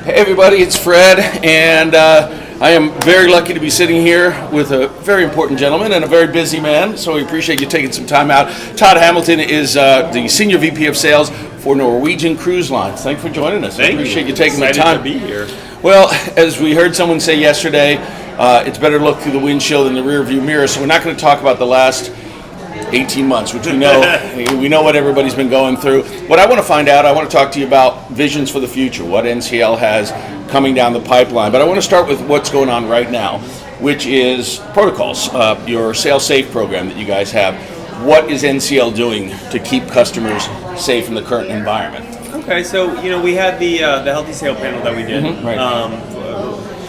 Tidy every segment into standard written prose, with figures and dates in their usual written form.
Hey everybody, it's Fred, and I am very lucky to be sitting here with a very important gentleman and a very busy man, so we appreciate you taking some time out. Todd Hamilton is the Senior VP of Sales for Norwegian Cruise Lines. Thanks for joining us. Thank I appreciate you taking Excited the time to be here. Well, as we heard someone say yesterday, it's better to look through the windshield than the rear view mirror, so we're not going to talk about the last 18 months, which we know what everybody's been going through. What I want to find out, I want to talk to you about visions for the future, what NCL has coming down the pipeline. But I want to start with what's going on right now, which is protocols, your Sail Safe program that you guys have. What is NCL doing to keep customers safe in the current environment? Okay, so we had the Healthy Sail panel that we did. Right.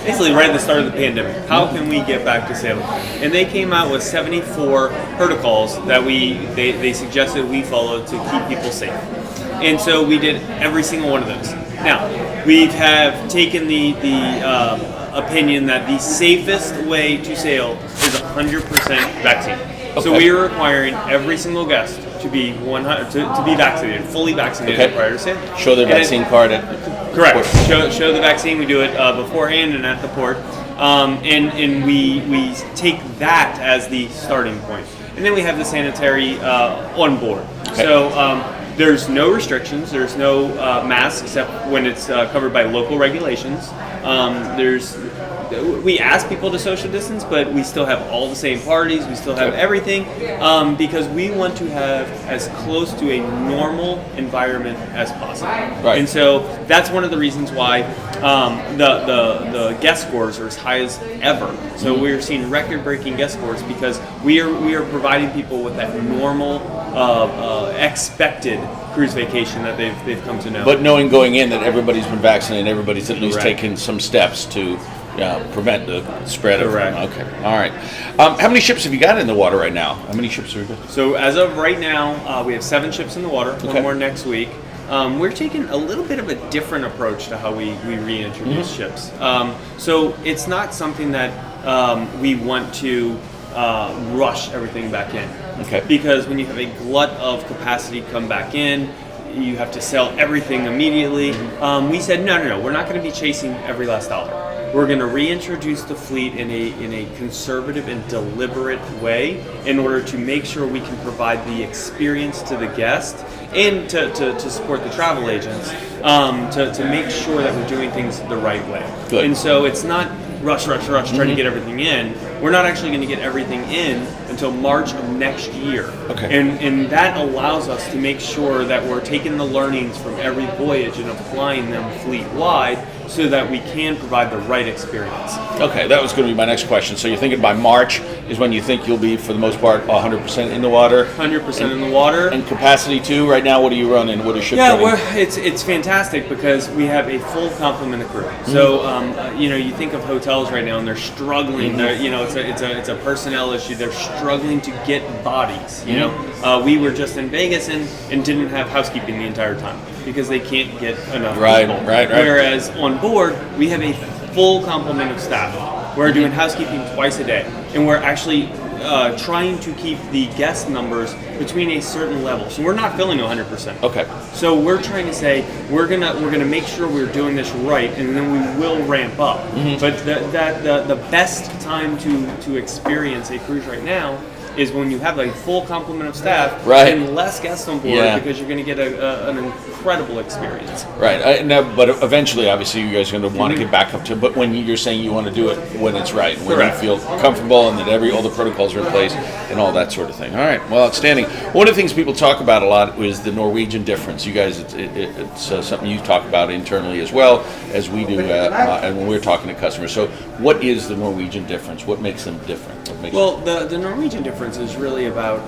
Basically right at the start of the pandemic. How can we get back to sailing? And they came out with 74 protocols that they suggested we follow to keep people safe. And so we did every single one of those. Now, we have taken the opinion that the safest way to sail is 100% vaccine. Okay. So we are requiring every single guest to be vaccinated, fully vaccinated prior to sailing. Show their vaccine card at correct. Show the vaccine. We do it beforehand and at the port, and we take that as the starting point, and then we have the sanitary on board. Okay. So there's no restrictions. There's no masks except when it's covered by local regulations. We ask people to social distance, but we still have all the same parties. We still have everything because we want to have as close to a normal environment as possible. Right. And so that's one of the reasons why the guest scores are as high as ever. So we're seeing record-breaking guest scores because we are providing people with that normal, expected cruise vacation that they've come to know. But knowing going in that everybody's been vaccinated, everybody's at least taken some steps to prevent the spread of. Correct. Okay. All right. How many ships have you got in the water right now? How many ships are you got? So as of right now, we have 7 ships in the water. Okay. 1 more next week. We're taking a little bit of a different approach to how we reintroduce ships. So it's not something that we want to rush everything back in. Okay. Because when you have a glut of capacity come back in, you have to sell everything immediately. We said no, we're not going to be chasing every last dollar. We're going to reintroduce the fleet in a conservative and deliberate way in order to make sure we can provide the experience to the guest and to support the travel agents to make sure that we're doing things the right way. Good. And so it's not rush, trying to get everything in. We're not actually going to get everything in until March of next year. Okay. And that allows us to make sure that we're taking the learnings from every voyage and applying them fleet-wide so that we can provide the right experience. Okay, that was going to be my next question. So you're thinking by March is when you think you'll be, for the most part, 100% in the water? 100% in the water. And capacity too? Right now, what are you running? What is ship running? Yeah, it's fantastic because we have a full complement of crew. So, you think of hotels right now and they're struggling. It's a personnel issue. They're struggling to get bodies. We were just in Vegas and didn't have housekeeping the entire time because they can't get enough people. Right. Whereas on board, we have a full complement of staff. We're doing housekeeping twice a day, and we're actually trying to keep the guest numbers between a certain level. So we're not filling 100%. Okay. So we're trying to say we're gonna make sure we're doing this right, and then we will ramp up. But the best time to experience a cruise right now is when you have a full complement of staff and less guests on board because you're going to get an incredible experience. Right. But eventually, obviously, you guys are going to want to get back up to. But when you're saying you want to do it when it's right, when you feel comfortable and that all the protocols are in place and all that sort of thing. All right. Well, outstanding. One of the things people talk about a lot is the Norwegian difference. You guys, it's something you talk about internally as well as we do, and when we're talking to customers. So, what is the Norwegian difference? What makes them different? The Norwegian difference is really about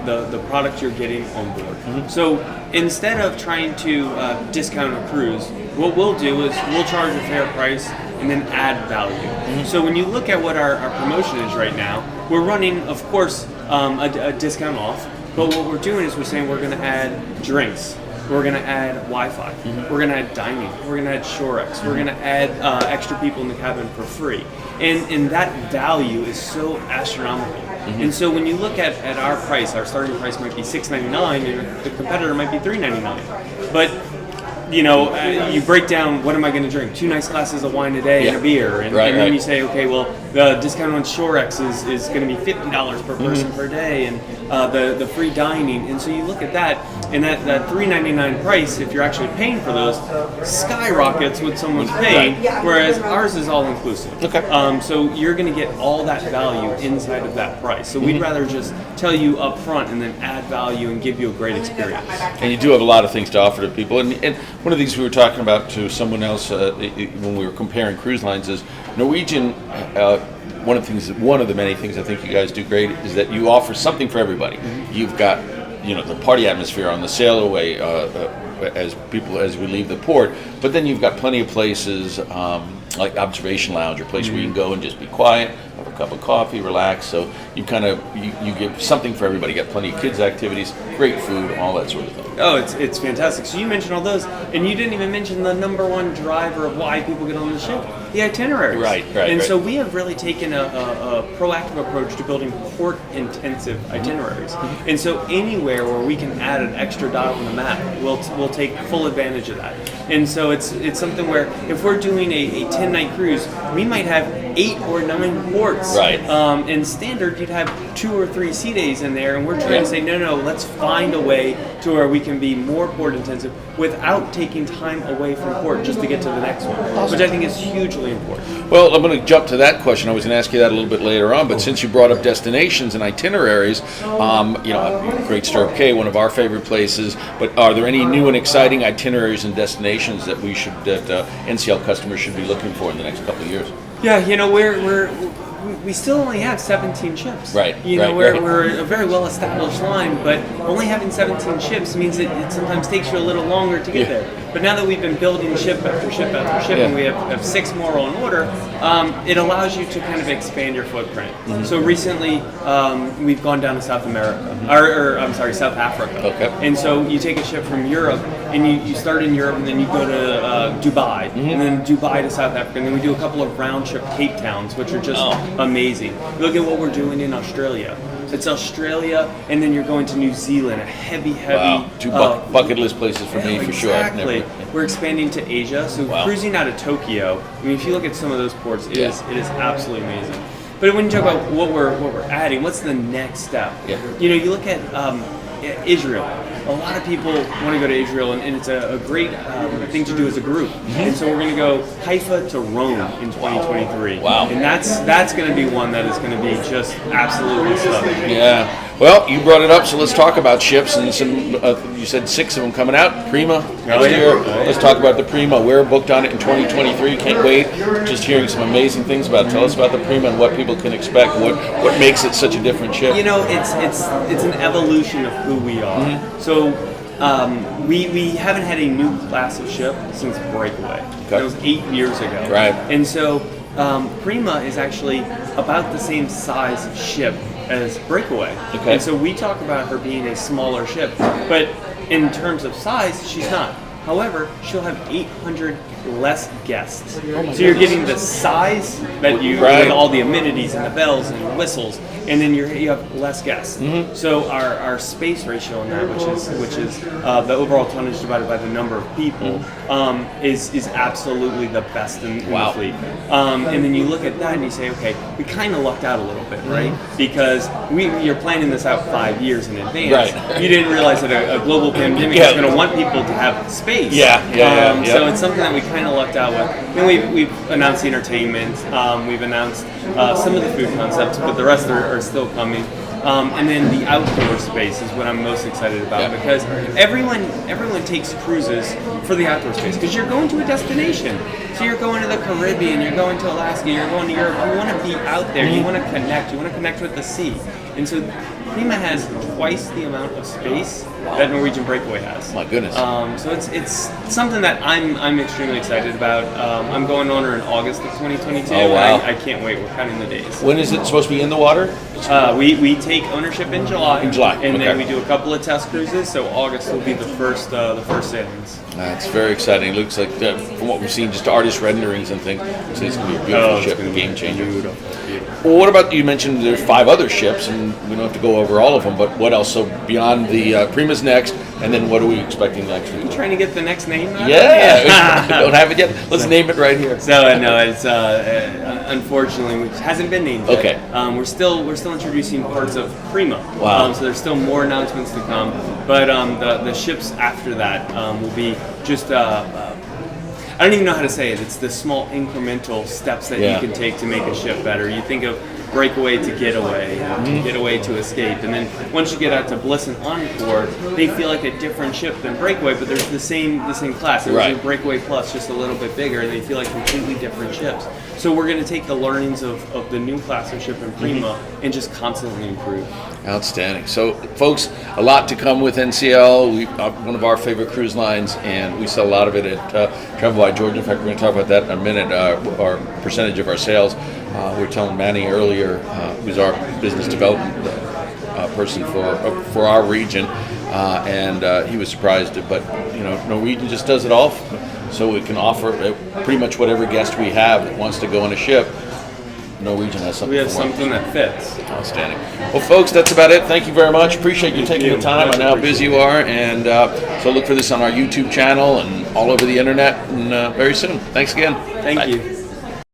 the product you're getting on board. So instead of trying to discount a cruise, what we'll do is we'll charge a fair price and then add value. So when you look at what our promotion is right now, we're running, of course, a discount off, but what we're doing is we're saying we're going to add drinks. We're going to add Wi-Fi. We're going to add dining. We're going to add Shorex. We're going to add extra people in the cabin for free. And that value is so astronomical. And so when you look at our price, our starting price might be $6.99 and the competitor might be $3.99. But you break down, what am I going to drink? 2 nice glasses of wine a day and a beer. And then you say, okay, well, the discount on Shorex is going to be $50 per person per day, and the free dining. And so you look at that, and that $3.99 price, if you're actually paying for those, skyrockets what someone's paying, whereas ours is all inclusive. Okay. So you're going to get all that value inside of that price. So we'd rather just tell you up front and then add value and give you a great experience. And you do have a lot of things to offer to people. And one of these we were talking about to someone else when we were comparing cruise lines is Norwegian. One of the many things I think you guys do great is that you offer something for everybody. You've got the party atmosphere on the sail away as we leave the port, but then you've got plenty of places like observation lounge or place where you can go and just be quiet, have a cup of coffee, relax. So you you give something for everybody. You got plenty of kids activities, great food, all that sort of thing. Oh, it's fantastic. So you mentioned all those, and you didn't even mention the number one driver of why people get on the ship, the itineraries. Right. And so we have really taken a proactive approach to building port-intensive itineraries. And so anywhere where we can add an extra dot on the map, we'll take full advantage of that. And so it's something where if we're doing a 10-night cruise, we might have 8 or 9 ports. Right. In standard, you'd have 2 or 3 sea days in there, and we're trying to say, no, let's find a way to where we can be more port intensive without taking time away from port just to get to the next one, which I think is hugely important. Well, I'm going to jump to that question. I was going to ask you that a little bit later on, but since you brought up destinations and itineraries, Great Stirrup Cay, one of our favorite places, but are there any new and exciting itineraries and destinations that NCL customers should be looking for in the next couple of years? Yeah, we still only have 17 ships. Right. We're a very well-established line, but only having 17 ships means it sometimes takes you a little longer to get there. But now that we've been building ship after ship after ship, and we have 6 more on order, it allows you to kind of expand your footprint. So recently, we've gone down to South America, South Africa. Okay. And so you take a ship from Europe, and you start in Europe, and then you go to Dubai, and then Dubai to South Africa, and then we do a couple of round-trip Cape Towns, which are just amazing. Look at what we're doing in Australia. It's Australia, and then you're going to New Zealand, a heavy. Wow. 2 bucket list places for me, for sure. Exactly. We're expanding to Asia, so cruising out of Tokyo. I mean, if you look at some of those ports, it is absolutely amazing. But when you talk about what we're adding, what's the next step? Yeah. You look at Israel. A lot of people want to go to Israel, and it's a great thing to do as a group. And so we're going to go Haifa to Rome in 2023. Wow. And that's going to be one that is going to be just absolutely stunning. Yeah. Well, you brought it up, so let's talk about ships. And some, you said 6 of them coming out. Prima next year. Let's talk about the Prima. We're booked on it in 2023. Can't wait. Just hearing some amazing things about it. Tell us about the Prima and what people can expect. What makes it such a different ship? It's an evolution of who we are. So we haven't had a new class of ship since Breakaway. Okay. That was 8 years ago. Right. And so Prima is actually about the same size ship as Breakaway. Okay. And so we talk about her being a smaller ship, but in terms of size, she's not. However, she'll have 800 less guests. So you're getting the size that with all the amenities and the bells and whistles, and then you have less guests. So our space ratio on that, which is the overall tonnage divided by the number of people, is absolutely the best in the fleet. And then you look at that and you say, okay, we kind of lucked out a little bit, right? Because you're planning this out 5 years in advance. Right. You didn't realize that a global pandemic is going to want people to have space. Yeah. So it's something that we kind of lucked out with. And we've announced the entertainment. We've announced some of the food concepts, but the rest are still coming. And then the outdoor space is what I'm most excited about because everyone takes cruises for the outdoor space because you're going to a destination. So you're going to the Caribbean, you're going to Alaska, you're going to Europe. You want to be out there. You want to connect. You want to connect with the sea. And so Prima has twice the amount of space that Norwegian Breakaway has. My goodness. So it's something that I'm extremely excited about. I'm going on her in August of 2022. Oh, wow. I can't wait. We're counting the days. When is it supposed to be in the water? We take ownership in July. And then okay. we do a couple of test cruises. So August will be the first sailings. That's very exciting. It looks like, from what we've seen, just artist renderings and things, it's going to be a beautiful ship, a game changer. Beautiful. Well, what about, you mentioned there's 5 other ships, and we don't have to go over all of them, but what else? So beyond the Prima's next, and then what are we expecting next week? Trying to get the next name out? Yeah, we don't have it yet. Let's name it right here. So no, it's unfortunately which hasn't been named yet. Okay. We're still introducing parts of Prima. Wow. So there's still more announcements to come, but the ships after that will be just. I don't even know how to say it. It's the small incremental steps that you can take to make a ship better. You think of breakaway to getaway, getaway to escape, and then once you get out to Bliss and Encore, they feel like a different ship than breakaway, but there's the same class. There's a breakaway plus, just a little bit bigger, and they feel like completely different ships. So we're going to take the learnings of the new class of ship in Prima and just constantly improve. Outstanding. So, folks, a lot to come with NCL. One of our favorite cruise lines, and we sell a lot of it at Travel by Georgia. In fact, we're going to talk about that in a minute. Our percentage of our sales. We were telling Manny earlier, who's our business development person for our region, and he was surprised. But Norwegian just does it all, so we can offer pretty much whatever guest we have that wants to go on a ship. Norwegian has something. We have something that fits. Outstanding. Well, folks, that's about it. Thank you very much. Appreciate you taking the time. I know how busy you are, and so look for this on our YouTube channel and all over the internet, and very soon. Thanks again. Thank you.